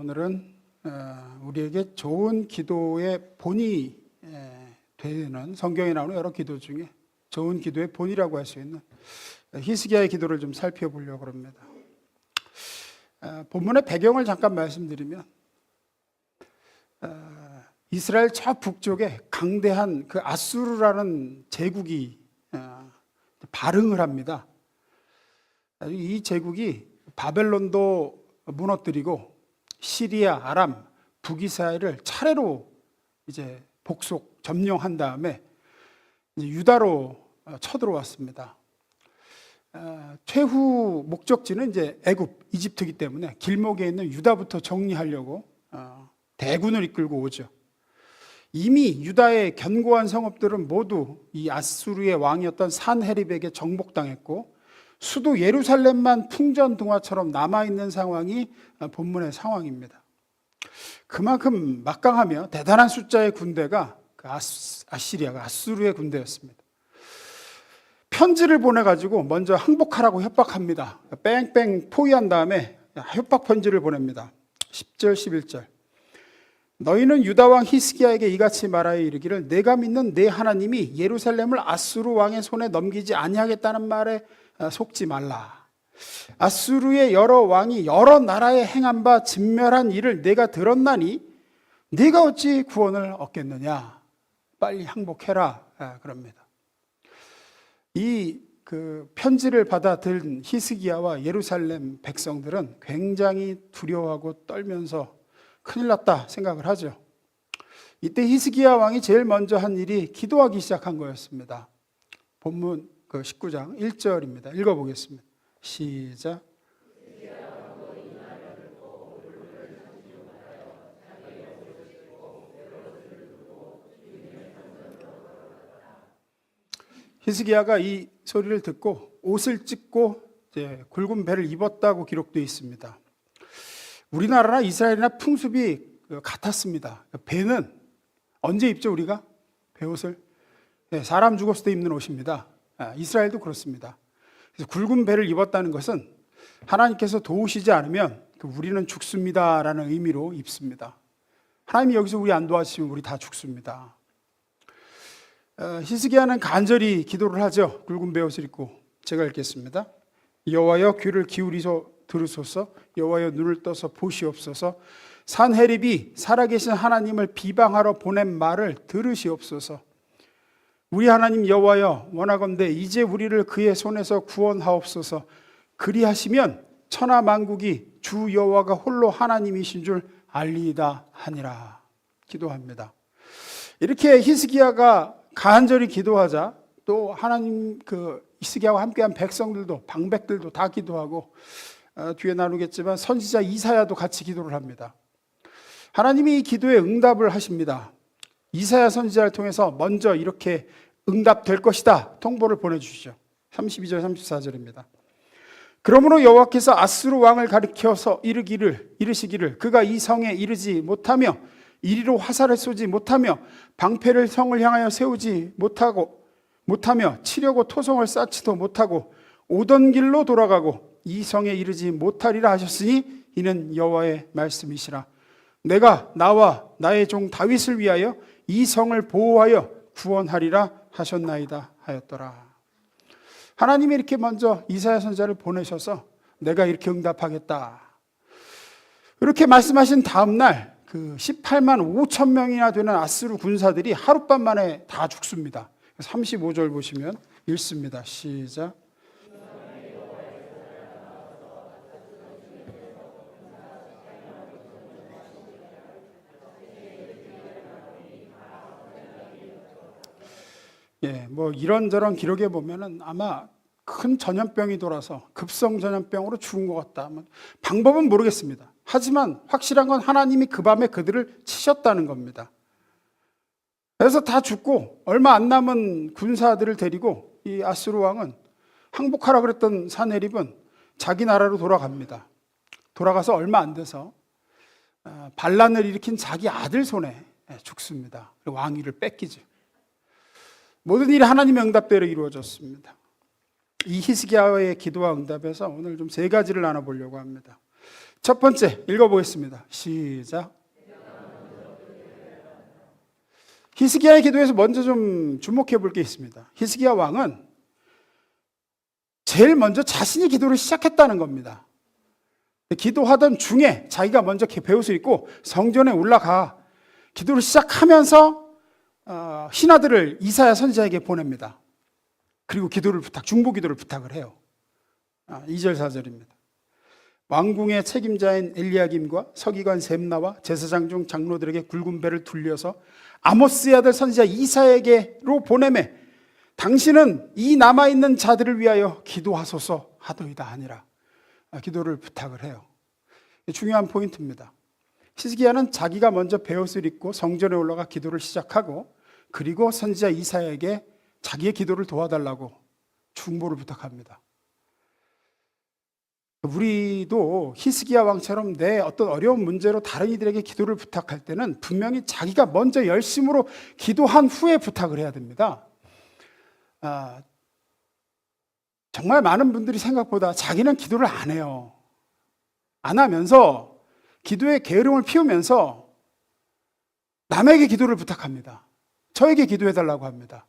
오늘은 우리에게 좋은 기도의 본이 되는 성경에 나오는 여러 기도 중에 좋은 기도의 본이라고 할 수 있는 히스기야의 기도를 좀 살펴보려고 합니다. 본문의 배경을 잠깐 말씀드리면 이스라엘 저 북쪽에 강대한 그 아수르라는 제국이 발흥을 합니다. 이 제국이 바벨론도 무너뜨리고 시리아, 아람, 북이스라엘을 차례로 이제 복속 점령한 다음에 이제 유다로 쳐들어왔습니다. 최후 목적지는 이제 애굽, 이집트이기 때문에 길목에 있는 유다부터 정리하려고 대군을 이끌고 오죠. 이미 유다의 견고한 성읍들은 모두 이 아수르의 왕이었던 산헤립에게 정복당했고 수도 예루살렘만 풍전등화처럼 남아있는 상황이 본문의 상황입니다. 그만큼 막강하며 대단한 숫자의 군대가 아시리아가 아수르의 군대였습니다. 편지를 보내가지고 먼저 항복하라고 협박합니다. 뺑뺑 포위한 다음에 협박 편지를 보냅니다. 10절 11절 너희는 유다왕 히스기야에게 이같이 말하여 이르기를 내가 믿는 내 하나님이 예루살렘을 아수르 왕의 손에 넘기지 아니하겠다는 말에 속지 말라. 아수르의 여러 왕이 여러 나라에 행한 바 진멸한 일을 내가 들었나니 네가 어찌 구원을 얻겠느냐. 빨리 항복해라. 그럽니다. 이 편지를 받아든 히스기야와 예루살렘 백성들은 굉장히 두려워하고 떨면서 큰일 났다 생각을 하죠. 이때 히스기야 왕이 제일 먼저 한 일이 기도하기 시작한 거였습니다. 본문 19장 1절입니다. 읽어보겠습니다. 시작. 히스기야가 이 소리를 듣고 옷을 찢고 이제 굵은 배를 입었다고 기록되어 있습니다. 우리나라나 이스라엘이나 풍습이 같았습니다. 배는 언제 입죠 우리가? 배옷을? 네, 사람 죽었을 때 입는 옷입니다. 이스라엘도 그렇습니다. 그래서 굵은 배를 입었다는 것은 하나님께서 도우시지 않으면 우리는 죽습니다라는 의미로 입습니다. 하나님이 여기서 우리 안 도와주시면 우리 다 죽습니다. 히스기야는 간절히 기도를 하죠. 굵은 배옷을 입고. 제가 읽겠습니다. 여호와여 귀를 기울이서 들으소서. 여호와여 눈을 떠서 보시옵소서. 산헤립이 살아계신 하나님을 비방하러 보낸 말을 들으시옵소서. 우리 하나님 여호와여 원하건대 이제 우리를 그의 손에서 구원하옵소서. 그리하시면 천하 만국이 주 여호와가 홀로 하나님이신 줄 알리이다 하니라. 기도합니다. 이렇게 히스기야가 간절히 기도하자 또 하나님 히스기야와 함께한 백성들도 방백들도 다 기도하고 뒤에 나누겠지만 선지자 이사야도 같이 기도를 합니다. 하나님이 이 기도에 응답을 하십니다. 이사야 선지자를 통해서 먼저 이렇게 응답될 것이다 통보를 보내주시죠. 32절 34절입니다. 그러므로 여호와께서 아수르 왕을 가리켜서 이르시기를 그가 이 성에 이르지 못하며 이리로 화살을 쏘지 못하며 방패를 성을 향하여 세우지 못하며 치려고 토성을 쌓지도 못하고 오던 길로 돌아가고 이 성에 이르지 못하리라 하셨으니 이는 여호와의 말씀이시라. 내가 나와 나의 종 다윗을 위하여 이 성을 보호하여 구원하리라 하셨나이다 하였더라. 하나님이 이렇게 먼저 이사야 선지자를 보내셔서 내가 이렇게 응답하겠다. 이렇게 말씀하신 다음 날 18만 5천 명이나 되는 아수르 군사들이 하룻밤 만에 다 죽습니다. 35절 보시면 읽습니다. 시작. 예, 이런저런 기록에 보면은 아마 큰 전염병이 돌아서 급성 전염병으로 죽은 것 같다. 방법은 모르겠습니다. 하지만 확실한 건 하나님이 그 밤에 그들을 치셨다는 겁니다. 그래서 다 죽고 얼마 안 남은 군사들을 데리고 이 아수르 왕은 항복하라 그랬던 산헤립은 자기 나라로 돌아갑니다. 돌아가서 얼마 안 돼서 반란을 일으킨 자기 아들 손에 죽습니다. 왕위를 뺏기죠. 모든 일이 하나님의 응답대로 이루어졌습니다. 이 히스기야의 기도와 응답에서 오늘 좀 세 가지를 나눠보려고 합니다. 첫 번째 읽어보겠습니다. 시작. 히스기야의 기도에서 먼저 좀 주목해 볼 게 있습니다. 히스기야 왕은 제일 먼저 자신이 기도를 시작했다는 겁니다. 기도하던 중에 자기가 먼저 배옷을 입고 성전에 올라가 기도를 시작하면서 신하들을 이사야 선지자에게 보냅니다. 그리고 중보 기도를 부탁을 해요. 2절 4절입니다. 왕궁의 책임자인 엘리야김과 서기관 셈나와 제사장 중 장로들에게 굵은 배를 둘려서 아모스의 아들 선지자 이사야에게로 보내매 당신은 이 남아있는 자들을 위하여 기도하소서 하더이다 하니라. 기도를 부탁을 해요. 중요한 포인트입니다. 히스기야는 자기가 먼저 베옷을 입고 성전에 올라가 기도를 시작하고 그리고 선지자 이사야에게 자기의 기도를 도와달라고 중보를 부탁합니다. 우리도 히스기야 왕처럼 내 어떤 어려운 문제로 다른 이들에게 기도를 부탁할 때는 분명히 자기가 먼저 열심으로 기도한 후에 부탁을 해야 됩니다. 정말 많은 분들이 생각보다 자기는 기도를 안 해요. 안 하면서 기도에 게으름을 피우면서 남에게 기도를 부탁합니다. 저에게 기도해달라고 합니다.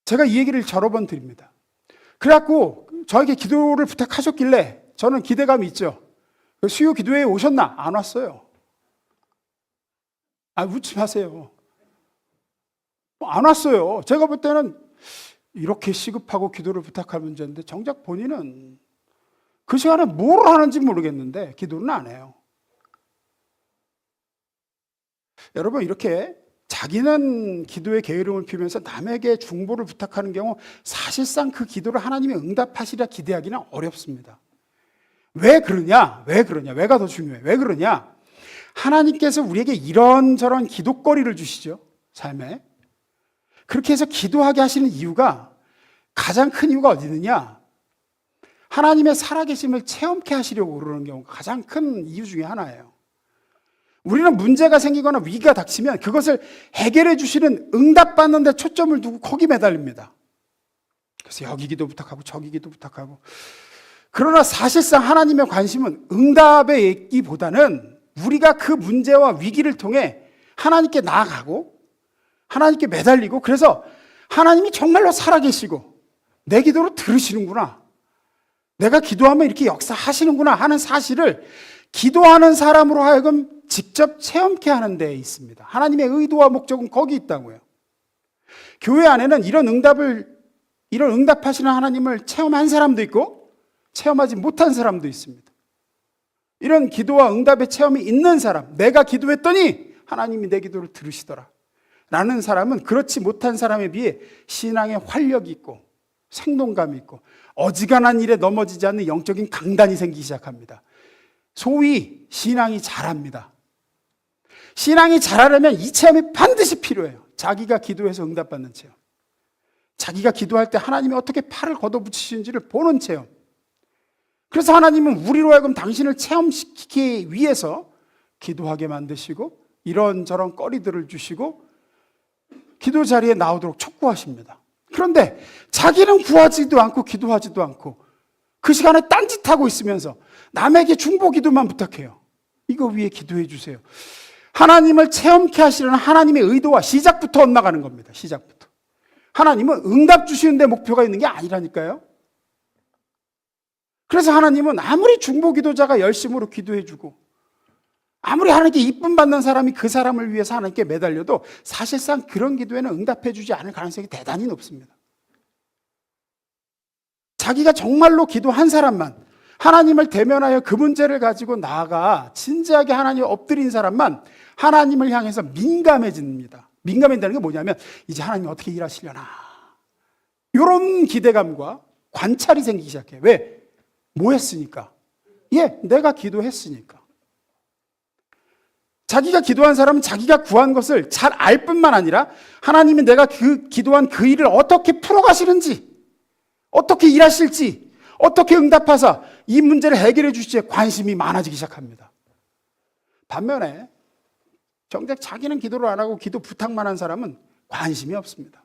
제가 이 얘기를 여러 번 드립니다. 그래갖고 저에게 기도를 부탁하셨길래 저는 기대감이 있죠. 수요 기도회에 오셨나? 안 왔어요. 웃지 마세요. 안 왔어요. 제가 볼 때는 이렇게 시급하고 기도를 부탁할 문제인데 정작 본인은 그 시간에 뭘 하는지 모르겠는데 기도는 안 해요. 여러분, 이렇게 자기는 기도에 게으름을 피우면서 남에게 중보를 부탁하는 경우 사실상 그 기도를 하나님이 응답하시리라 기대하기는 어렵습니다. 왜 그러냐? 왜가 더 중요해. 왜 그러냐? 하나님께서 우리에게 이런저런 기도거리를 주시죠. 삶에. 그렇게 해서 기도하게 하시는 이유가, 가장 큰 이유가 어디 있느냐? 하나님의 살아계심을 체험케 하시려고 그러는 경우가 가장 큰 이유 중에 하나예요. 우리는 문제가 생기거나 위기가 닥치면 그것을 해결해 주시는 응답받는 데 초점을 두고 거기 매달립니다. 그래서 여기 기도 부탁하고 저기 기도 부탁하고. 그러나 사실상 하나님의 관심은 응답에 있기보다는 우리가 그 문제와 위기를 통해 하나님께 나아가고 하나님께 매달리고, 그래서 하나님이 정말로 살아계시고 내 기도를 들으시는구나, 내가 기도하면 이렇게 역사하시는구나 하는 사실을 기도하는 사람으로 하여금 직접 체험케 하는 데에 있습니다. 하나님의 의도와 목적은 거기 있다고요. 교회 안에는 이런 응답하시는 하나님을 체험한 사람도 있고 체험하지 못한 사람도 있습니다. 이런 기도와 응답의 체험이 있는 사람, 내가 기도했더니 하나님이 내 기도를 들으시더라 라는 사람은 그렇지 못한 사람에 비해 신앙의 활력이 있고 생동감이 있고 어지간한 일에 넘어지지 않는 영적인 강단이 생기기 시작합니다. 소위 신앙이 자랍니다. 신앙이 자라려면 이 체험이 반드시 필요해요. 자기가 기도해서 응답받는 체험, 자기가 기도할 때 하나님이 어떻게 팔을 걷어붙이시는지를 보는 체험. 그래서 하나님은 우리로 하여금 당신을 체험시키기 위해서 기도하게 만드시고 이런저런 거리들을 주시고 기도 자리에 나오도록 촉구하십니다. 그런데 자기는 구하지도 않고 기도하지도 않고 그 시간에 딴짓하고 있으면서 남에게 중보 기도만 부탁해요. 이거 위에 기도해 주세요. 하나님을 체험케 하시려는 하나님의 의도와 시작부터 엇나가는 겁니다. 시작부터. 하나님은 응답 주시는데 목표가 있는 게 아니라니까요. 그래서 하나님은 아무리 중보 기도자가 열심으로 기도해 주고 아무리 하나님께 이쁨 받는 사람이 그 사람을 위해서 하나님께 매달려도 사실상 그런 기도에는 응답해 주지 않을 가능성이 대단히 높습니다. 자기가 정말로 기도한 사람만, 하나님을 대면하여 그 문제를 가지고 나아가 진지하게 하나님을 엎드린 사람만 하나님을 향해서 민감해집니다. 민감해진다는 게 뭐냐면 이제 하나님이 어떻게 일하시려나, 이런 기대감과 관찰이 생기기 시작해요. 왜? 뭐 했으니까? 내가 기도했으니까. 자기가 기도한 사람은 자기가 구한 것을 잘 알 뿐만 아니라 하나님이 내가 기도한 그 일을 어떻게 풀어가시는지, 어떻게 일하실지, 어떻게 응답하사 이 문제를 해결해 주실지에 관심이 많아지기 시작합니다. 반면에 정작 자기는 기도를 안 하고 기도 부탁만 한 사람은 관심이 없습니다.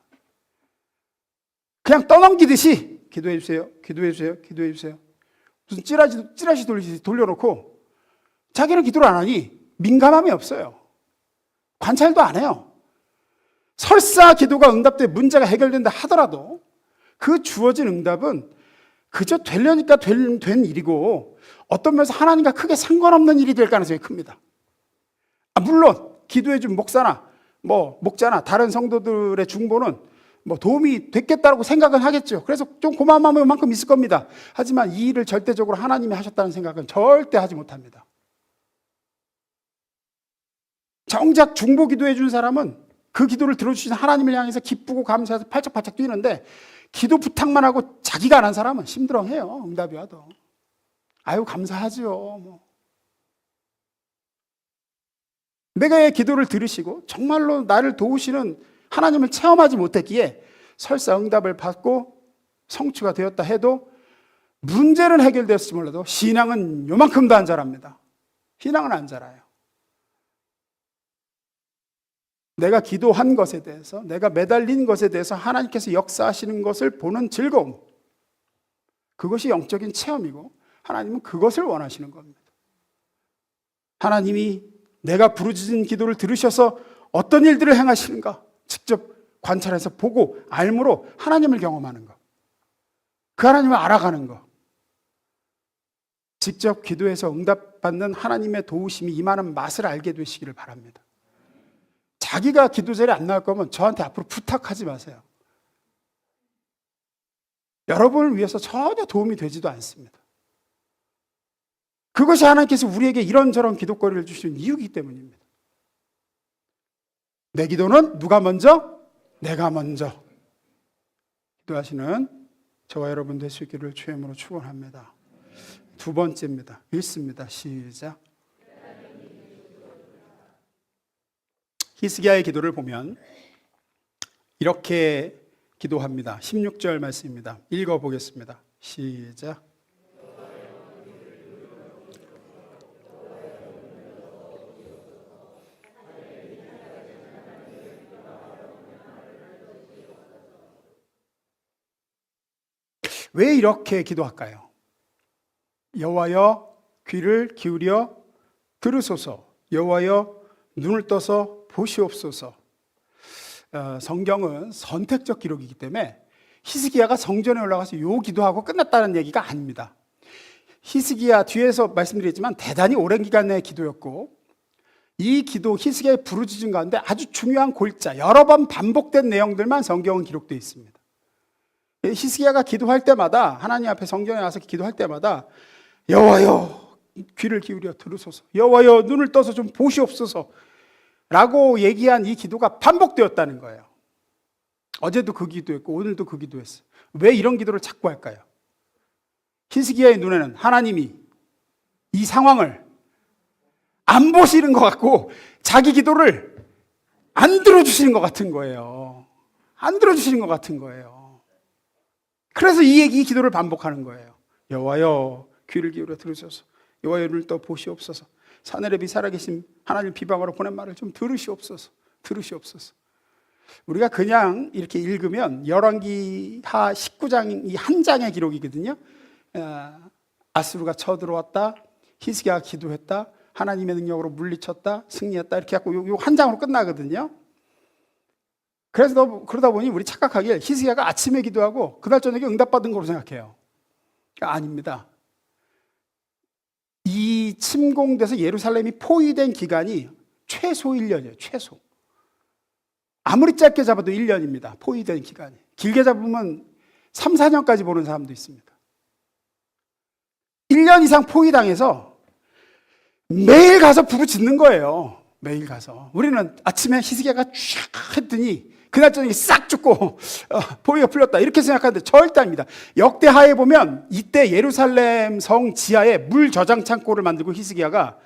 그냥 떠넘기듯이 기도해 주세요, 기도해 주세요, 기도해 주세요. 무슨 찌라시 돌려놓고 자기는 기도를 안 하니 민감함이 없어요. 관찰도 안 해요. 설사 기도가 응답돼 문제가 해결된다 하더라도 그 주어진 응답은 그저 되려니까 된 일이고 어떤 면에서 하나님과 크게 상관없는 일이 될 가능성이 큽니다. 물론 기도해준 목사나 목자나 다른 성도들의 중보는 도움이 됐겠다고 생각은 하겠죠. 그래서 좀 고마운 마음이 만큼 있을 겁니다. 하지만 이 일을 절대적으로 하나님이 하셨다는 생각은 절대 하지 못합니다. 정작 중보 기도해 준 사람은 그 기도를 들어주신 하나님을 향해서 기쁘고 감사해서 팔짝팔짝 뛰는데 기도 부탁만 하고 자기가 안 한 사람은 심드렁해요. 응답이 와도. 아유 감사하죠. 내가 기도를 들으시고 정말로 나를 도우시는 하나님을 체험하지 못했기에 설사 응답을 받고 성취가 되었다 해도 문제는 해결되었을지 몰라도 신앙은 요만큼도 안 자랍니다. 신앙은 안 자라요. 내가 기도한 것에 대해서, 내가 매달린 것에 대해서 하나님께서 역사하시는 것을 보는 즐거움, 그것이 영적인 체험이고 하나님은 그것을 원하시는 겁니다. 하나님이 내가 부르짖은 기도를 들으셔서 어떤 일들을 행하시는가 직접 관찰해서 보고 알므로 하나님을 경험하는 것, 그 하나님을 알아가는 것, 직접 기도해서 응답받는 하나님의 도우심이 임하는 맛을 알게 되시기를 바랍니다. 자기가 기도 자리에 안 나올 거면 저한테 앞으로 부탁하지 마세요. 여러분을 위해서 전혀 도움이 되지도 않습니다. 그것이 하나님께서 우리에게 이런저런 기도거리를 주시는 이유이기 때문입니다. 내 기도는 누가 먼저? 내가 먼저. 기도하시는 저와 여러분 될 수 있기를 주의 이름으로 축원합니다. 두 번째입니다. 읽습니다. 시작. 히스기야의 기도를 보면 이렇게 기도합니다. 16절 말씀입니다. 읽어보겠습니다. 시작. 왜 이렇게 기도할까요? 여호와여 귀를 기울여 들으소서. 여호와여 눈을 떠서 보시옵소서. 성경은 선택적 기록이기 때문에 히스기야가 성전에 올라가서 요 기도하고 끝났다는 얘기가 아닙니다. 히스기야 뒤에서 말씀드렸지만 대단히 오랜 기간의 기도였고 이 기도 히스기야의 부르짖음 가운데 아주 중요한 골자 여러 번 반복된 내용들만 성경은 기록되어 있습니다. 히스기야가 기도할 때마다 하나님 앞에 성전에 와서 기도할 때마다 여호와여 귀를 기울여 들으소서, 여호와여 눈을 떠서 좀 보시옵소서 라고 얘기한 이 기도가 반복되었다는 거예요. 어제도 그 기도했고 오늘도 그 기도했어요. 왜 이런 기도를 자꾸 할까요? 히스기야의 눈에는 하나님이 이 상황을 안 보시는 것 같고 자기 기도를 안 들어주시는 것 같은 거예요. 안 들어주시는 것 같은 거예요. 그래서 이 기도를 반복하는 거예요. 여호와여 귀를 기울여 들으소서, 여호와여 눈을 떠 보시옵소서, 사내레비 살아계신 하나님 비방으로 보낸 말을 좀 들으시옵소서. 우리가 그냥 이렇게 읽으면 열왕기하 19장 이 한 장의 기록이거든요. 아수르가 쳐들어왔다, 히스기야가 기도했다, 하나님의 능력으로 물리쳤다, 승리했다 이렇게 하고 요 한 장으로 끝나거든요. 그래서 그러다 보니 우리 착각하기에 히스기야가 아침에 기도하고 그날 저녁에 응답받은 거로 생각해요. 아닙니다. 이 침공돼서 예루살렘이 포위된 기간이 최소 1년이에요. 최소. 아무리 짧게 잡아도 1년입니다. 포위된 기간이. 길게 잡으면 3, 4년까지 보는 사람도 있습니다. 1년 이상 포위당해서 매일 가서 부르짖는 거예요. 매일 가서. 우리는 아침에 히스기야가 쫙 했더니 그날 저녁에 싹 죽고 포위가 풀렸다 이렇게 생각하는데 절대 아닙니다. 역대하에 보면 이때 예루살렘 성 지하에 물 저장 창고를 만들고 히스기야가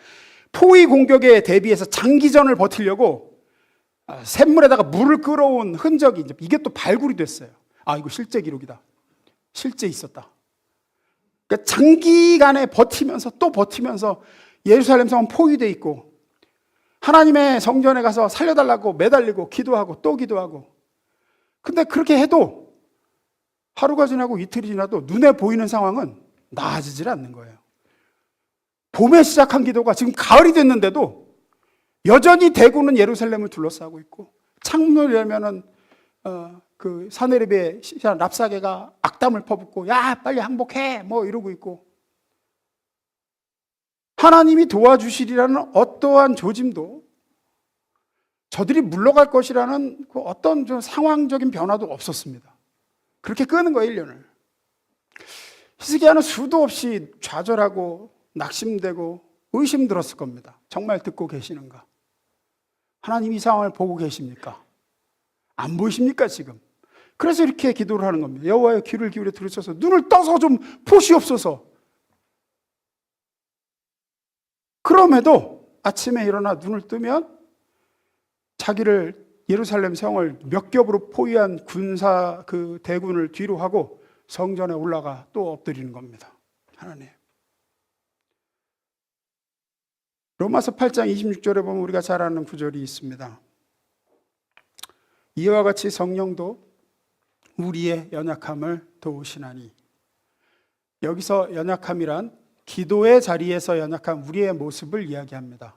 포위 공격에 대비해서 장기전을 버티려고 샘물에다가 물을 끌어온 흔적이 이게 또 발굴이 됐어요. 아 이거 실제 기록이다. 실제 있었다. 그러니까 장기간에 버티면서 또 버티면서 예루살렘 성은 포위돼 있고 하나님의 성전에 가서 살려달라고 매달리고 기도하고 또 기도하고. 근데 그렇게 해도 하루가 지나고 이틀이 지나도 눈에 보이는 상황은 나아지질 않는 거예요. 봄에 시작한 기도가 지금 가을이 됐는데도 여전히 대구는 예루살렘을 둘러싸고 있고, 창문을 열면은 그 사내립의 랍사개가 악담을 퍼붓고, 야 빨리 항복해 뭐 이러고 있고, 하나님이 도와주시리라는 어떠한 조짐도, 저들이 물러갈 것이라는 그 어떤 좀 상황적인 변화도 없었습니다. 그렇게 끄는 거예요, 1년을. 히스기야는 수도 없이 좌절하고 낙심되고 의심 들었을 겁니다. 정말 듣고 계시는가? 하나님 이 상황을 보고 계십니까? 안 보이십니까 지금? 그래서 이렇게 기도를 하는 겁니다. 여호와여 귀를 기울여 들으소서, 눈을 떠서 좀 보시옵소서. 그럼에도 아침에 일어나 눈을 뜨면 자기를 예루살렘 성을 몇 겹으로 포위한 군사 그 대군을 뒤로 하고 성전에 올라가 또 엎드리는 겁니다. 하나님. 로마서 8장 26절에 보면 우리가 잘 아는 구절이 있습니다. 이와 같이 성령도 우리의 연약함을 도우시나니. 여기서 연약함이란 기도의 자리에서 연약한 우리의 모습을 이야기합니다.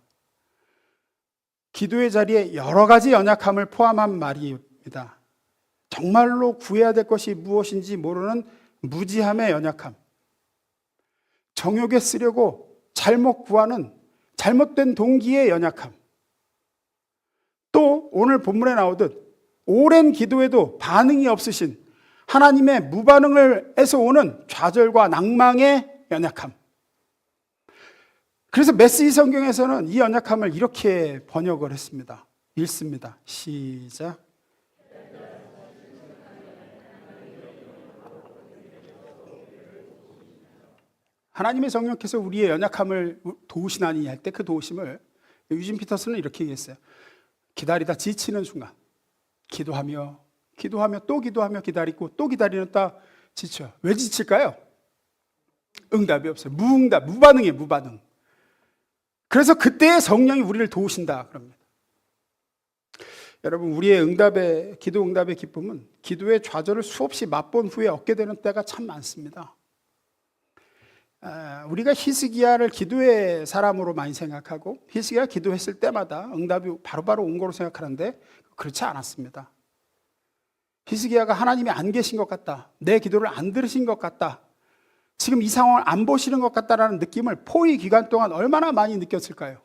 기도의 자리에 여러 가지 연약함을 포함한 말입니다. 정말로 구해야 될 것이 무엇인지 모르는 무지함의 연약함, 정욕에 쓰려고 잘못 구하는 잘못된 동기의 연약함, 또 오늘 본문에 나오듯 오랜 기도에도 반응이 없으신 하나님의 무반응에서 오는 좌절과 낭망의 연약함. 그래서 메시지 성경에서는 이 연약함을 이렇게 번역을 했습니다. 읽습니다. 시작. 하나님의 성령께서 우리의 연약함을 도우시나니 할 때 그 도우심을 유진 피터스는 이렇게 얘기했어요. 기다리다 지치는 순간, 기도하며 또 기도하며 기다리고 또 기다리다 지쳐. 왜 지칠까요? 응답이 없어요. 무응답, 무반응이에요. 무반응. 그래서 그때 성령이 우리를 도우신다 그럽니다. 여러분, 우리의 기도 응답의 기쁨은 기도의 좌절을 수없이 맛본 후에 얻게 되는 때가 참 많습니다. 우리가 히스기야를 기도의 사람으로 많이 생각하고 히스기야가 기도했을 때마다 응답이 바로바로 온 거로 생각하는데 그렇지 않았습니다. 히스기야가 하나님이 안 계신 것 같다, 내 기도를 안 들으신 것 같다, 지금 이 상황을 안 보시는 것 같다라는 느낌을 포위 기간 동안 얼마나 많이 느꼈을까요?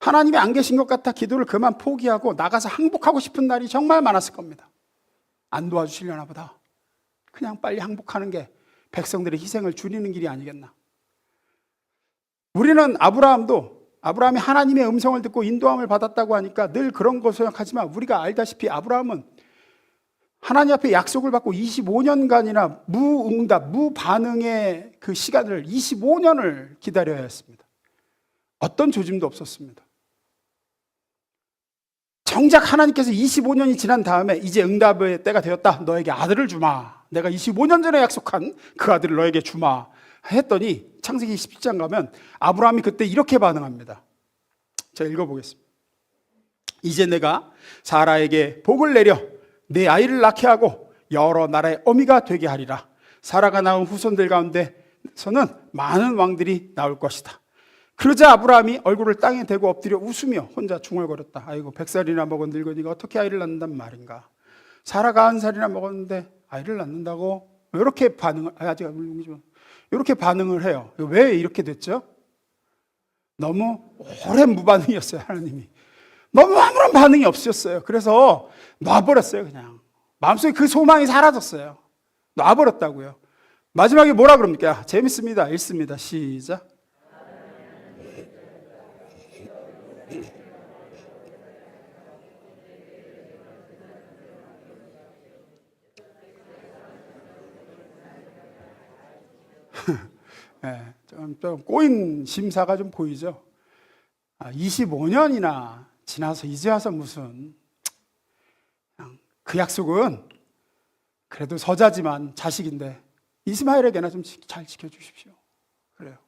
하나님이 안 계신 것 같아 기도를 그만 포기하고 나가서 항복하고 싶은 날이 정말 많았을 겁니다. 안 도와주시려나 보다. 그냥 빨리 항복하는 게 백성들의 희생을 줄이는 길이 아니겠나. 우리는 아브라함이 하나님의 음성을 듣고 인도함을 받았다고 하니까 늘 그런 거 생각하지만, 우리가 알다시피 아브라함은 하나님 앞에 약속을 받고 25년간이나 무응답, 무반응의 그 시간을 25년을 기다려야 했습니다. 어떤 조짐도 없었습니다. 정작 하나님께서 25년이 지난 다음에 이제 응답의 때가 되었다, 너에게 아들을 주마, 내가 25년 전에 약속한 그 아들을 너에게 주마 했더니 창세기 17장 가면 아브라함이 그때 이렇게 반응합니다. 제가 읽어보겠습니다. 이제 내가 사라에게 복을 내려 내 아이를 낳게 하고 여러 나라의 어미가 되게 하리라. 사라가 낳은 후손들 가운데서는 많은 왕들이 나올 것이다. 그러자 아브라함이 얼굴을 땅에 대고 엎드려 웃으며 혼자 중얼거렸다. 아이고, 100살이나 먹은 늙은이가 어떻게 아이를 낳는단 말인가. 사라가 1살이나 먹었는데 아이를 낳는다고? 이렇게 이렇게 반응을 해요. 왜 이렇게 됐죠? 너무 오랜 무반응이었어요. 하나님이 너무 아무런 반응이 없었어요. 그래서 놔버렸어요. 그냥 마음속에 그 소망이 사라졌어요. 놔버렸다고요. 마지막에 뭐라 그럽니까? 재밌습니다. 읽습니다. 시작. 네, 좀 꼬인 심사가 좀 보이죠. 25년이나 지나서 이제 와서 무슨, 그 약속은 그래도 서자지만 자식인데 이스마엘에게나 좀 잘 지켜주십시오. 그래요.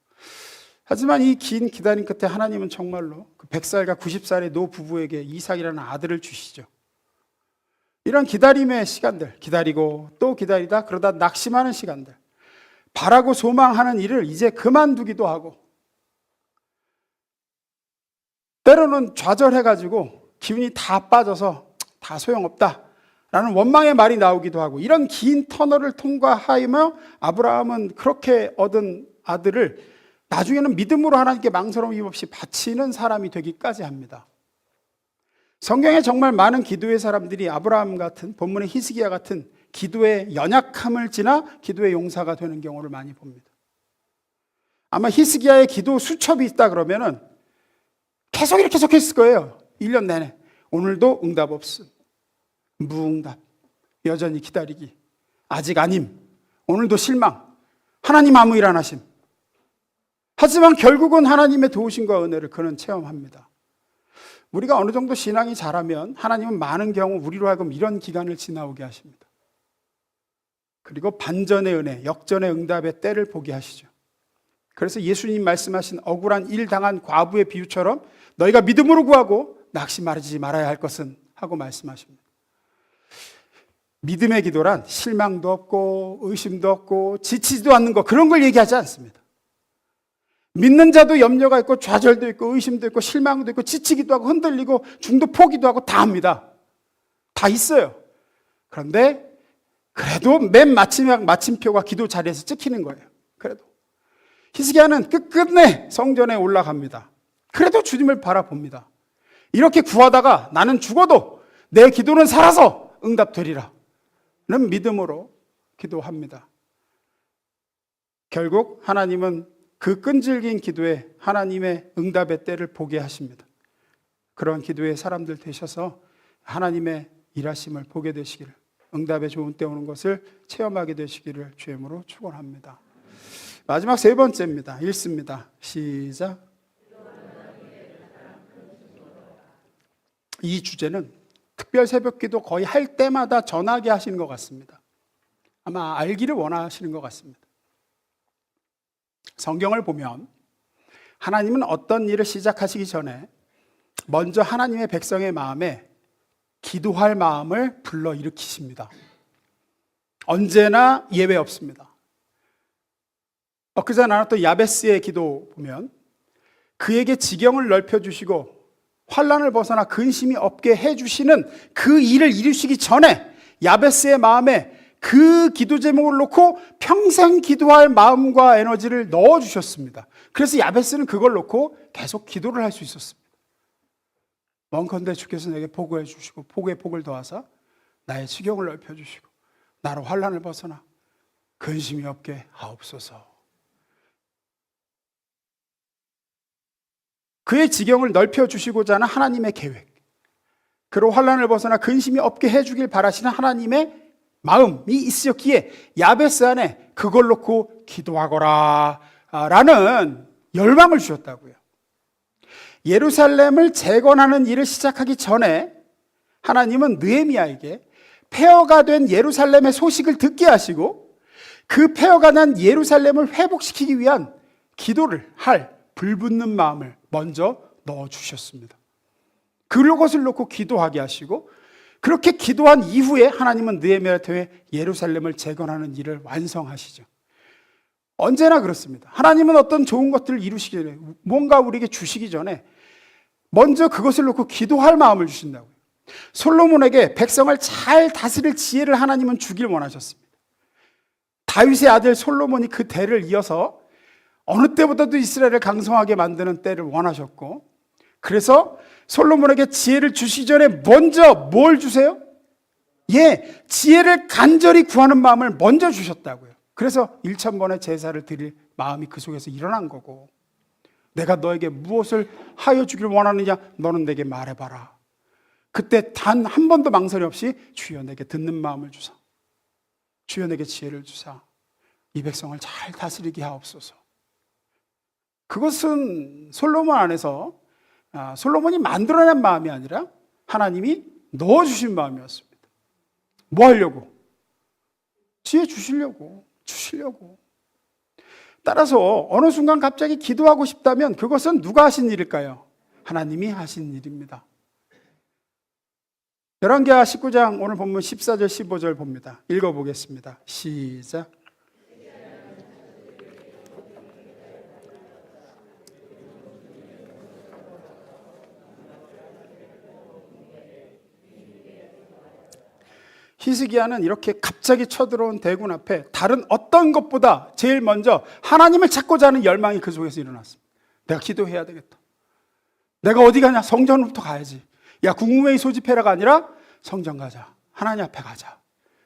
하지만 이 긴 기다림 끝에 하나님은 정말로 그 100살과 90살의 노 부부에게 이삭이라는 아들을 주시죠. 이런 기다림의 시간들, 기다리고 또 기다리다 그러다 낙심하는 시간들, 바라고 소망하는 일을 이제 그만두기도 하고, 때로는 좌절해가지고 기운이 다 빠져서 다 소용없다 라는 원망의 말이 나오기도 하고, 이런 긴 터널을 통과하며 아브라함은 그렇게 얻은 아들을 나중에는 믿음으로 하나님께 망설임 없이 바치는 사람이 되기까지 합니다. 성경에 정말 많은 기도의 사람들이 아브라함 같은, 본문의 히스기야 같은 기도의 연약함을 지나 기도의 용사가 되는 경우를 많이 봅니다. 아마 히스기야의 기도 수첩이 있다 그러면은 계속 이렇게 적혀 있을 거예요. 1년 내내. 오늘도 응답 없음, 무응답, 여전히 기다리기, 아직 아님, 오늘도 실망, 하나님 아무 일 안 하심. 하지만 결국은 하나님의 도우심과 은혜를 그는 체험합니다. 우리가 어느 정도 신앙이 자라면 하나님은 많은 경우 우리로 하여금 이런 기간을 지나오게 하십니다. 그리고 반전의 은혜, 역전의 응답의 때를 보게 하시죠. 그래서 예수님 말씀하신 억울한 일 당한 과부의 비유처럼 너희가 믿음으로 구하고 낙심하지 말아야 할 것은 하고 말씀하십니다. 믿음의 기도란 실망도 없고 의심도 없고 지치지도 않는 것, 그런 걸 얘기하지 않습니다. 믿는 자도 염려가 있고 좌절도 있고 의심도 있고 실망도 있고 지치기도 하고 흔들리고 중도 포기도 하고 다 합니다. 다 있어요. 그런데 그래도 맨 마침표가 기도 자리에서 찍히는 거예요. 그래도 히스기야는 끝끝내 성전에 올라갑니다. 그래도 주님을 바라봅니다. 이렇게 구하다가 나는 죽어도 내 기도는 살아서 응답되리라 는 믿음으로 기도합니다. 결국 하나님은 그 끈질긴 기도에 하나님의 응답의 때를 보게 하십니다. 그런 기도의 사람들 되셔서 하나님의 일하심을 보게 되시기를, 응답의 좋은 때 오는 것을 체험하게 되시기를 주님으로 축원합니다. 마지막 세 번째입니다. 읽습니다. 시작. 이 주제는 특별 새벽기도 거의 할 때마다 전하게 하시는 것 같습니다. 아마 알기를 원하시는 것 같습니다. 성경을 보면 하나님은 어떤 일을 시작하시기 전에 먼저 하나님의 백성의 마음에 기도할 마음을 불러일으키십니다. 언제나 예외 없습니다. 엊그제 나눴던 야베스의 기도 보면 그에게 지경을 넓혀주시고 환난을 벗어나 근심이 없게 해주시는 그 일을 이루시기 전에 야베스의 마음에 그 기도 제목을 놓고 평생 기도할 마음과 에너지를 넣어주셨습니다. 그래서 야베스는 그걸 놓고 계속 기도를 할 수 있었습니다. 원컨대 주께서 내게 복을 주시고 복에 복을 더하사 나의 지경을 넓혀주시고 나로 환난을 벗어나 근심이 없게 하옵소서. 그의 지경을 넓혀주시고자 하는 하나님의 계획, 그로 환난을 벗어나 근심이 없게 해주길 바라시는 하나님의 마음이 있었기에 야베스 안에 그걸 놓고 기도하거라 라는 열망을 주셨다고요. 예루살렘을 재건하는 일을 시작하기 전에 하나님은 느헤미야에게 폐허가 된 예루살렘의 소식을 듣게 하시고 그 폐허가 난 예루살렘을 회복시키기 위한 기도를 할 불붙는 마음을 먼저 넣어주셨습니다. 그것을 놓고 기도하게 하시고 그렇게 기도한 이후에 하나님은 느헤미야를 통해 예루살렘을 재건하는 일을 완성하시죠. 언제나 그렇습니다. 하나님은 어떤 좋은 것들을 이루시기 전에, 뭔가 우리에게 주시기 전에 먼저 그것을 놓고 기도할 마음을 주신다고요. 솔로몬에게 백성을 잘 다스릴 지혜를 하나님은 주길 원하셨습니다. 다윗의 아들 솔로몬이 그 대를 이어서 어느 때보다도 이스라엘을 강성하게 만드는 때를 원하셨고, 그래서 솔로몬에게 지혜를 주시기 전에 먼저 뭘 주세요? 지혜를 간절히 구하는 마음을 먼저 주셨다고요. 그래서 1000번의 제사를 드릴 마음이 그 속에서 일어난 거고, 내가 너에게 무엇을 하여 주기를 원하느냐? 너는 내게 말해봐라. 그때 단 한 번도 망설임 없이 주여 내게 듣는 마음을 주사, 주여 내게 지혜를 주사, 이 백성을 잘 다스리게 하옵소서. 그것은 솔로몬 안에서 솔로몬이 만들어낸 마음이 아니라 하나님이 넣어주신 마음이었습니다. 뭐 하려고? 지혜 주시려고. 따라서 어느 순간 갑자기 기도하고 싶다면 그것은 누가 하신 일일까요? 하나님이 하신 일입니다. 열왕기하 19장 오늘 본문 14절 15절 봅니다. 읽어보겠습니다. 시작. 히스기야는 이렇게 갑자기 쳐들어온 대군 앞에 다른 어떤 것보다 제일 먼저 하나님을 찾고자 하는 열망이 그 속에서 일어났습니다. 내가 기도해야 되겠다. 내가 어디 가냐? 성전부터 가야지. 야, 국무회의 소집해라가 아니라 성전 가자. 하나님 앞에 가자.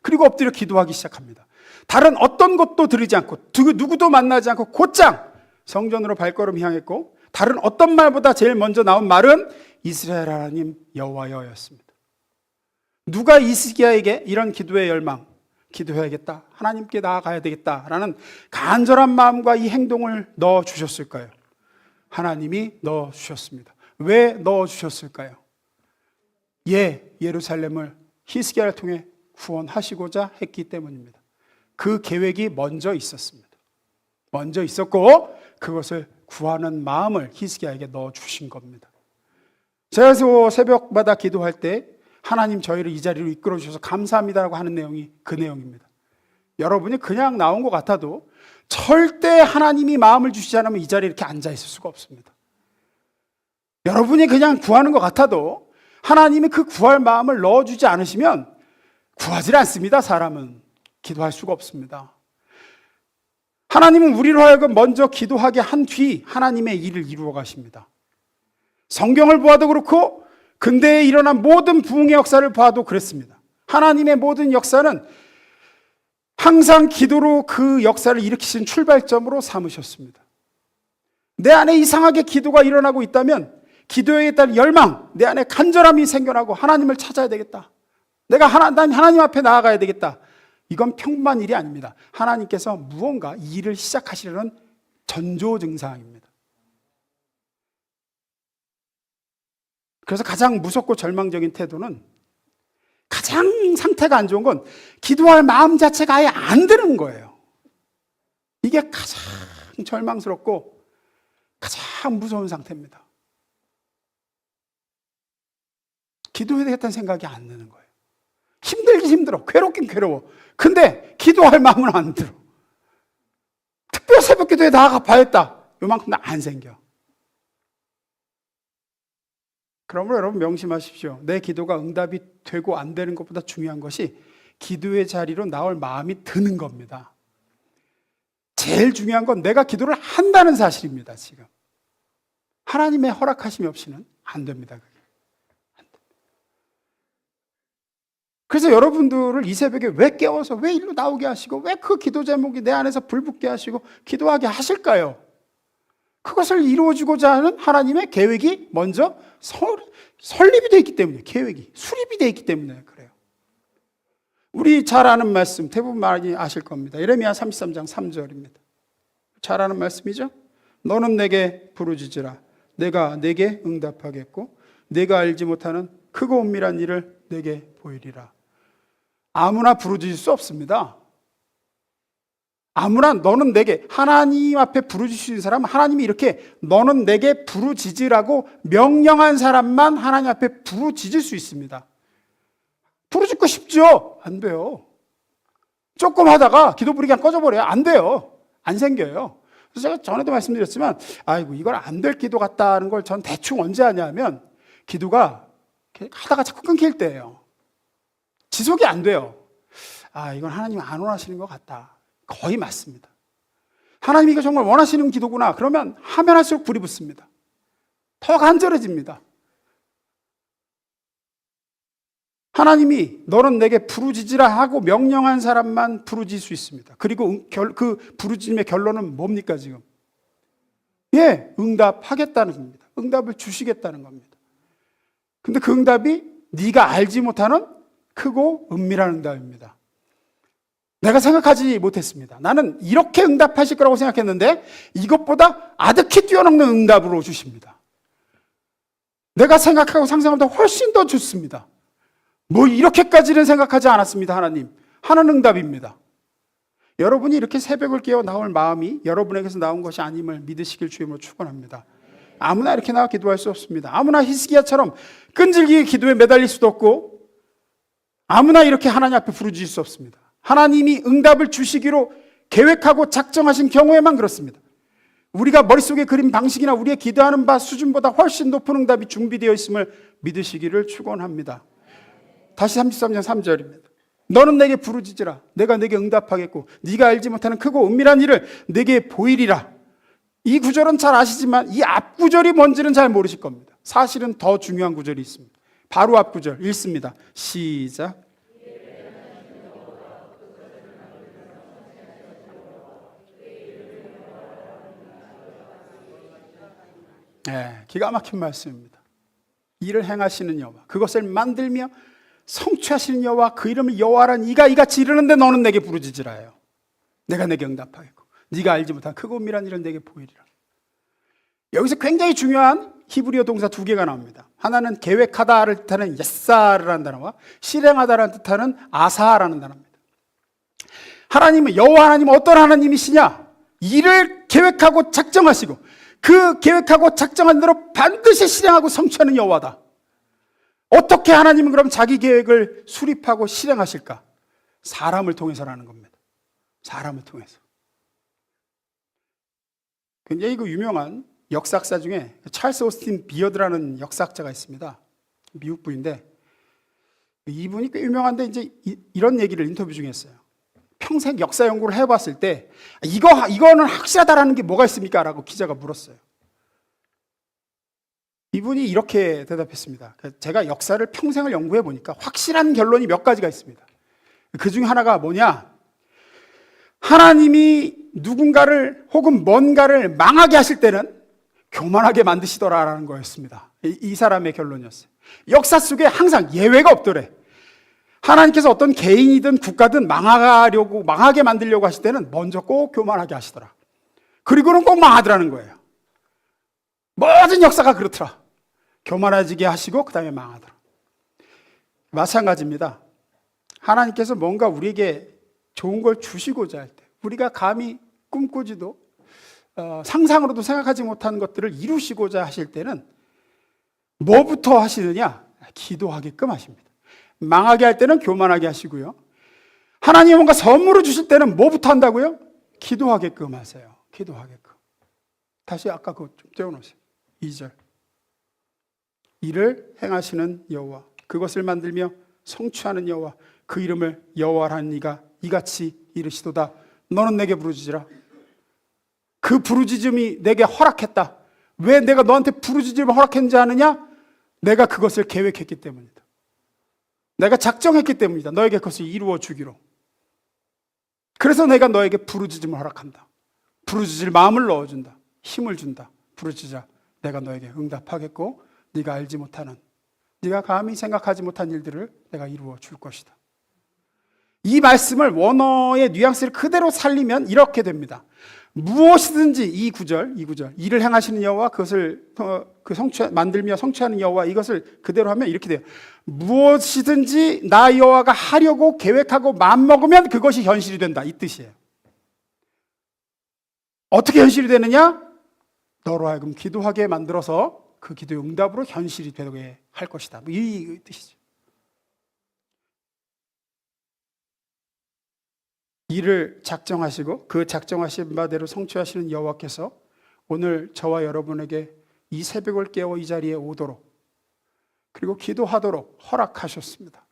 그리고 엎드려 기도하기 시작합니다. 다른 어떤 것도 들으지 않고 누구도 만나지 않고 곧장 성전으로 발걸음 향했고, 다른 어떤 말보다 제일 먼저 나온 말은 이스라엘 하나님 여호와여였습니다. 누가 히스기야에게 이런 기도의 열망, 기도해야겠다, 하나님께 나아가야 되겠다라는 간절한 마음과 이 행동을 넣어주셨을까요? 하나님이 넣어주셨습니다. 왜 넣어주셨을까요? 예루살렘을 히스기야를 통해 구원하시고자 했기 때문입니다. 그 계획이 먼저 있었습니다. 먼저 있었고 그것을 구하는 마음을 히스기야에게 넣어주신 겁니다. 제가 그래서 새벽마다 기도할 때 하나님 저희를 이 자리로 이끌어 주셔서 감사합니다라고 하는 내용이 그 내용입니다. 여러분이 그냥 나온 것 같아도 절대 하나님이 마음을 주시지 않으면 이 자리에 이렇게 앉아 있을 수가 없습니다. 여러분이 그냥 구하는 것 같아도 하나님이 그 구할 마음을 넣어주지 않으시면 구하지 않습니다. 사람은 기도할 수가 없습니다. 하나님은 우리로 하여금 먼저 기도하게 한 뒤 하나님의 일을 이루어 가십니다. 성경을 보아도 그렇고 근대에 일어난 모든 부흥의 역사를 봐도 그랬습니다. 하나님의 모든 역사는 항상 기도로 그 역사를 일으키신 출발점으로 삼으셨습니다. 내 안에 이상하게 기도가 일어나고 있다면 기도에 따른 열망, 내 안에 간절함이 생겨나고 하나님을 찾아야 되겠다. 내가 하나님 앞에 나아가야 되겠다. 이건 평범한 일이 아닙니다. 하나님께서 무언가 일을 시작하시려는 전조 증상입니다. 그래서 가장 무섭고 절망적인 태도는, 가장 상태가 안 좋은 건 기도할 마음 자체가 아예 안 드는 거예요. 이게 가장 절망스럽고 가장 무서운 상태입니다. 기도해야 되겠다는 생각이 안 드는 거예요. 힘들긴 힘들어. 괴롭긴 괴로워. 근데 기도할 마음은 안 들어. 특별 새벽 기도에 나아가 봐야겠다. 요만큼도 안 생겨. 그러므로 여러분 명심하십시오. 내 기도가 응답이 되고 안 되는 것보다 중요한 것이 기도의 자리로 나올 마음이 드는 겁니다. 제일 중요한 건 내가 기도를 한다는 사실입니다. 지금 하나님의 허락하심이 없이는 안 됩니다. 그게. 그래서 여러분들을 이 새벽에 왜 깨워서 왜 일로 나오게 하시고 왜 그 기도 제목이 내 안에서 불붙게 하시고 기도하게 하실까요? 그것을 이루어주고자 하는 하나님의 계획이 먼저 설립이 되어 있기 때문에, 계획이 수립이 되어 있기 때문에 그래요. 우리 잘 아는 말씀, 대부분 많이 아실 겁니다. 예레미야 33장 3절입니다. 잘 아는 말씀이죠? 너는 내게 부르짖으라. 내가 내게 응답하겠고 내가 알지 못하는 크고 은밀한 일을 내게 보이리라. 아무나 부르짖을 수 없습니다. 아무나 너는 내게, 하나님 앞에 부르짖으신 사람은 하나님이 이렇게 너는 내게 부르짖으라고 명령한 사람만 하나님 앞에 부르짖을 수 있습니다. 부르짖고 싶죠? 안 돼요. 조금 하다가 기도 부르기 그냥 꺼져버려요. 안 돼요. 안 생겨요. 그래서 제가 전에도 말씀드렸지만 아이고 이걸 안 될 기도 같다는 걸 전 대충 언제 하냐면 기도가 하다가 자꾸 끊길 때예요. 지속이 안 돼요. 아, 이건 하나님이 안 원하시는 것 같다. 거의 맞습니다. 하나님이 이거 정말 원하시는 기도구나. 그러면 하면 할수록 불이 붙습니다. 더 간절해집니다. 하나님이 너는 내게 부르짖으라 하고 명령한 사람만 부르짖을 수 있습니다. 그리고 그 부르짖음의 결론은 뭡니까 지금? 응답하겠다는 겁니다. 응답을 주시겠다는 겁니다. 근데 그 응답이 네가 알지 못하는 크고 은밀한 응답입니다. 내가 생각하지 못했습니다. 나는 이렇게 응답하실 거라고 생각했는데 이것보다 아득히 뛰어넘는 응답으로 주십니다. 내가 생각하고 상상보다 훨씬 더 좋습니다. 뭐 이렇게까지는 생각하지 않았습니다. 하나님 하는 응답입니다. 여러분이 이렇게 새벽을 깨어 나올 마음이 여러분에게서 나온 것이 아님을 믿으시길 주임으로 축원합니다. 아무나 이렇게 나와 기도할 수 없습니다. 아무나 히스기야처럼 끈질기게 기도에 매달릴 수도 없고 아무나 이렇게 하나님 앞에 부르짖을 수 없습니다. 하나님이 응답을 주시기로 계획하고 작정하신 경우에만 그렇습니다. 우리가 머릿속에 그린 방식이나 우리의 기도하는 바 수준보다 훨씬 높은 응답이 준비되어 있음을 믿으시기를 축원합니다. 다시 33장 3절입니다. 너는 내게 부르짖으라. 내가 내게 응답하겠고 네가 알지 못하는 크고 은밀한 일을 내게 보이리라. 이 구절은 잘 아시지만 이 앞 구절이 뭔지는 잘 모르실 겁니다. 사실은 더 중요한 구절이 있습니다. 바로 앞 구절 읽습니다. 시작. 기가 막힌 말씀입니다. 일을 행하시는 여호와, 그것을 만들며 성취하시는 여호와, 그 이름을 여호와란 이가 이같이 이르는데 너는 내게 부르짖으라요. 내가 내게 응답하겠고 네가 알지 못한 크고 은밀한 일은 내게 보이리라. 여기서 굉장히 중요한 히브리어 동사 두 개가 나옵니다. 하나는 계획하다를 뜻하는 예사르라는 단어와 실행하다라는 뜻하는 아사라는 단어입니다. 하나님은, 여호와 하나님은 어떤 하나님이시냐? 일을 계획하고 작정하시고 그 계획하고 작정한 대로 반드시 실행하고 성취하는 여호와다. 어떻게 하나님은 그럼 자기 계획을 수립하고 실행하실까? 사람을 통해서라는 겁니다. 사람을 통해서. 굉장히 그 유명한 역사학자 중에 찰스 오스틴 비어드라는 역사학자가 있습니다. 미국 분인데 이분이 꽤 유명한데 이제 이런 얘기를 인터뷰 중에 했어요. 평생 역사 연구를 해봤을 때 이거는 확실하다라는 게 뭐가 있습니까? 라고 기자가 물었어요. 이분이 이렇게 대답했습니다. 제가 역사를 평생을 연구해 보니까 확실한 결론이 몇 가지가 있습니다. 그 중에 하나가 뭐냐? 하나님이 누군가를 혹은 뭔가를 망하게 하실 때는 교만하게 만드시더라라는 거였습니다. 이 사람의 결론이었어요. 역사 속에 항상 예외가 없더래. 하나님께서 어떤 개인이든 국가든 망하게 만들려고 하실 때는 먼저 꼭 교만하게 하시더라. 그리고는 꼭 망하더라는 거예요. 모든 역사가 그렇더라. 교만해지게 하시고 그 다음에 망하더라. 마찬가지입니다. 하나님께서 뭔가 우리에게 좋은 걸 주시고자 할 때, 우리가 감히 꿈꾸지도 상상으로도 생각하지 못한 것들을 이루시고자 하실 때는 뭐부터 하시느냐? 기도하게끔 하십니다. 망하게 할 때는 교만하게 하시고요. 하나님이 뭔가 선물을 주실 때는 뭐부터 한다고요? 기도하게끔 하세요. 기도하게끔. 다시 아까 그거 좀 떼어놓으세요. 2절. 일을 행하시는 여호와, 그것을 만들며 성취하는 여호와, 그 이름을 여호와라는 이가 이같이 이르시도다. 너는 내게 부르짖으라. 그 부르짖음이 내게 허락했다. 왜 내가 너한테 부르짖음을 허락했는지 아느냐? 내가 그것을 계획했기 때문이다. 내가 작정했기 때문이다. 너에게 그것을 이루어 주기로. 그래서 내가 너에게 부르짖음을 허락한다. 부르짖을 마음을 넣어준다. 힘을 준다. 부르짖으라. 내가 너에게 응답하겠고 네가 알지 못하는, 네가 감히 생각하지 못한 일들을 내가 이루어 줄 것이다. 이 말씀을 원어의 뉘앙스를 그대로 살리면 이렇게 됩니다. 무엇이든지 이 구절, 일을 행하시는 여호와, 그것을 만들며 성취하는 여호와, 이것을 그대로 하면 이렇게 돼요. 무엇이든지 나 여호와가 하려고 계획하고 마음먹으면 그것이 현실이 된다, 이 뜻이에요. 어떻게 현실이 되느냐? 너로 하여금 기도하게 만들어서 그 기도의 응답으로 현실이 되게 할 것이다, 이 뜻이죠. 일을 작정하시고 그 작정하신 바대로 성취하시는 여호와께서 오늘 저와 여러분에게 이 새벽을 깨워 이 자리에 오도록, 그리고 기도하도록 허락하셨습니다.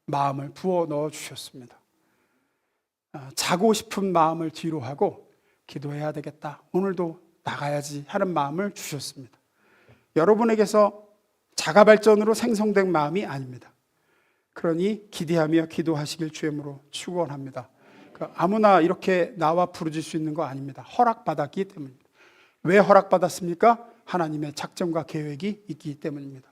마음을 부어 넣어 주셨습니다. 자고 싶은 마음을 뒤로 하고 기도해야 되겠다, 오늘도 나가야지 하는 마음을 주셨습니다. 여러분에게서 자가발전으로 생성된 마음이 아닙니다. 그러니 기대하며 기도하시길 주임으로 축원합니다. 아무나 이렇게 나와 부르질 수 있는 거 아닙니다. 허락받았기 때문입니다. 왜 허락받았습니까? 하나님의 작정과 계획이 있기 때문입니다.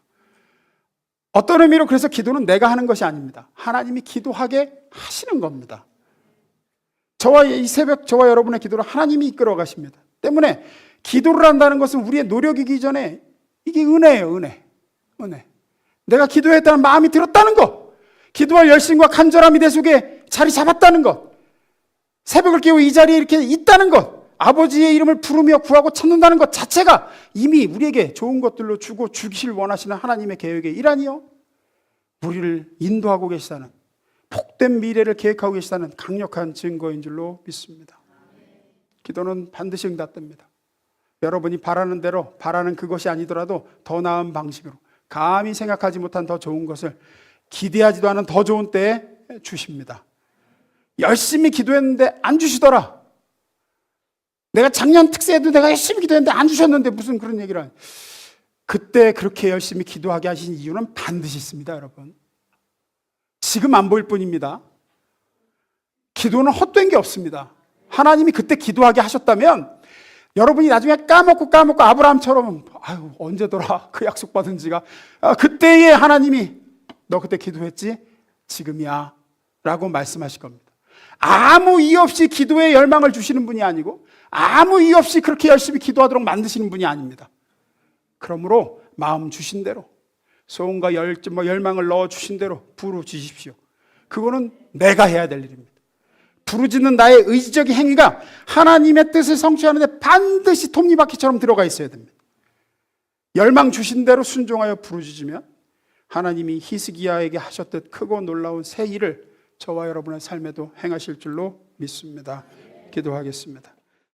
어떤 의미로 그래서 기도는 내가 하는 것이 아닙니다. 하나님이 기도하게 하시는 겁니다. 이 새벽 저와 여러분의 기도를 하나님이 이끌어 가십니다. 때문에 기도를 한다는 것은 우리의 노력이기 전에 이게 은혜예요. 은혜. 내가 기도했다는 마음이 들었다는 것, 기도할 열심과 간절함이 내 속에 자리 잡았다는 것, 새벽을 깨워 이 자리에 이렇게 있다는 것, 아버지의 이름을 부르며 구하고 찾는다는 것 자체가 이미 우리에게 좋은 것들로 주고 주기를 원하시는 하나님의 계획의 일환이요, 우리를 인도하고 계시다는, 복된 미래를 계획하고 계시다는 강력한 증거인 줄로 믿습니다. 기도는 반드시 응답됩니다. 여러분이 바라는 대로, 바라는 그것이 아니더라도 더 나은 방식으로, 감히 생각하지 못한 더 좋은 것을, 기대하지도 않은 더 좋은 때에 주십니다. 열심히 기도했는데 안 주시더라. 내가 작년 특세에도 내가 열심히 기도했는데 안 주셨는데 무슨 그런 얘기를 하냐. 그때 그렇게 열심히 기도하게 하신 이유는 반드시 있습니다, 여러분. 지금 안 보일 뿐입니다. 기도는 헛된 게 없습니다. 하나님이 그때 기도하게 하셨다면 여러분이 나중에 까먹고 아브라함처럼 아유 언제더라 그 약속 받은 지가 그때에 하나님이 너 그때 기도했지? 지금이야 라고 말씀하실 겁니다. 아무 이유 없이 기도에 열망을 주시는 분이 아니고 아무 이유 없이 그렇게 열심히 기도하도록 만드시는 분이 아닙니다. 그러므로 마음 주신 대로 소원과 열망을 넣어 주신 대로 부르짖으십시오. 그거는 내가 해야 될 일입니다. 부르짖는 나의 의지적인 행위가 하나님의 뜻을 성취하는 데 반드시 톱니바퀴처럼 들어가 있어야 됩니다. 열망 주신 대로 순종하여 부르짖으면 하나님이 히스기야에게 하셨듯 크고 놀라운 새 일을 저와 여러분의 삶에도 행하실 줄로 믿습니다. 기도하겠습니다.